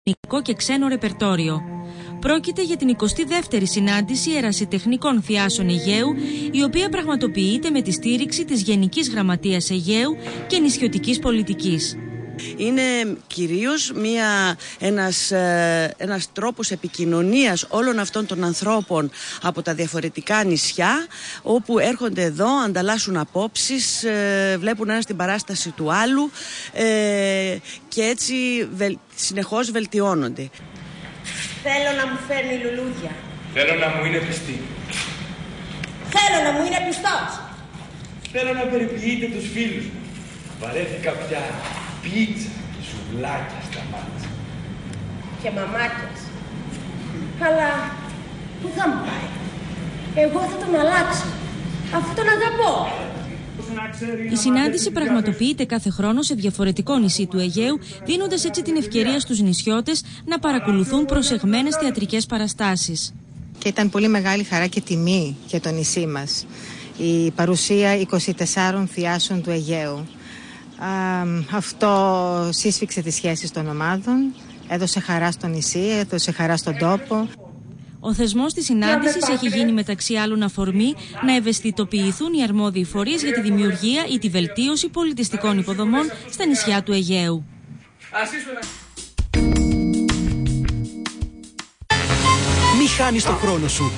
ελληνικό και ξένο ρεπερτόριο. Πρόκειται για την 22η συνάντηση ερασιτεχνικών θειάσεων Αιγαίου, η οποία πραγματοποιείται με τη στήριξη της Γενικής Γραμματείας Αιγαίου και νησιωτικής πολιτικής. Είναι κυρίως ένας τρόπος επικοινωνίας όλων αυτών των ανθρώπων από τα διαφορετικά νησιά, όπου έρχονται εδώ, ανταλλάσσουν απόψεις, βλέπουν ένας την παράσταση του άλλου και έτσι συνεχώς βελτιώνονται. Θέλω να μου φέρνει λουλούδια. Θέλω να μου είναι πιστή. Θέλω να μου είναι πιστός. Θέλω να περιποιείτε τους φίλους μου. Βαρέθηκα πια πίτσα και σουβλάκια στα μάτια. Και μαμάκες. Αλλά πού θα μου πάει? Εγώ θα τον αλλάξω, αφού τον αγαπώ. Η συνάντηση πραγματοποιείται κάθε χρόνο σε διαφορετικό νησί του Αιγαίου, δίνοντας έτσι την ευκαιρία στους νησιώτες να παρακολουθούν προσεγμένες θεατρικές παραστάσεις. Και ήταν πολύ μεγάλη χαρά και τιμή για το νησί μας η παρουσία 24 θειάσεων του Αιγαίου. Αυτό σύσφιξε τις σχέσεις των ομάδων, έδωσε χαρά στο νησί, έδωσε χαρά στον τόπο. Ο θεσμός της συνάντησης έχει γίνει μεταξύ άλλων αφορμή να ευαισθητοποιηθούν οι αρμόδιοι φορείς για τη δημιουργία ή τη βελτίωση πολιτιστικών υποδομών στα νησιά του Αιγαίου. Μη χάνεις τον χρόνο σου.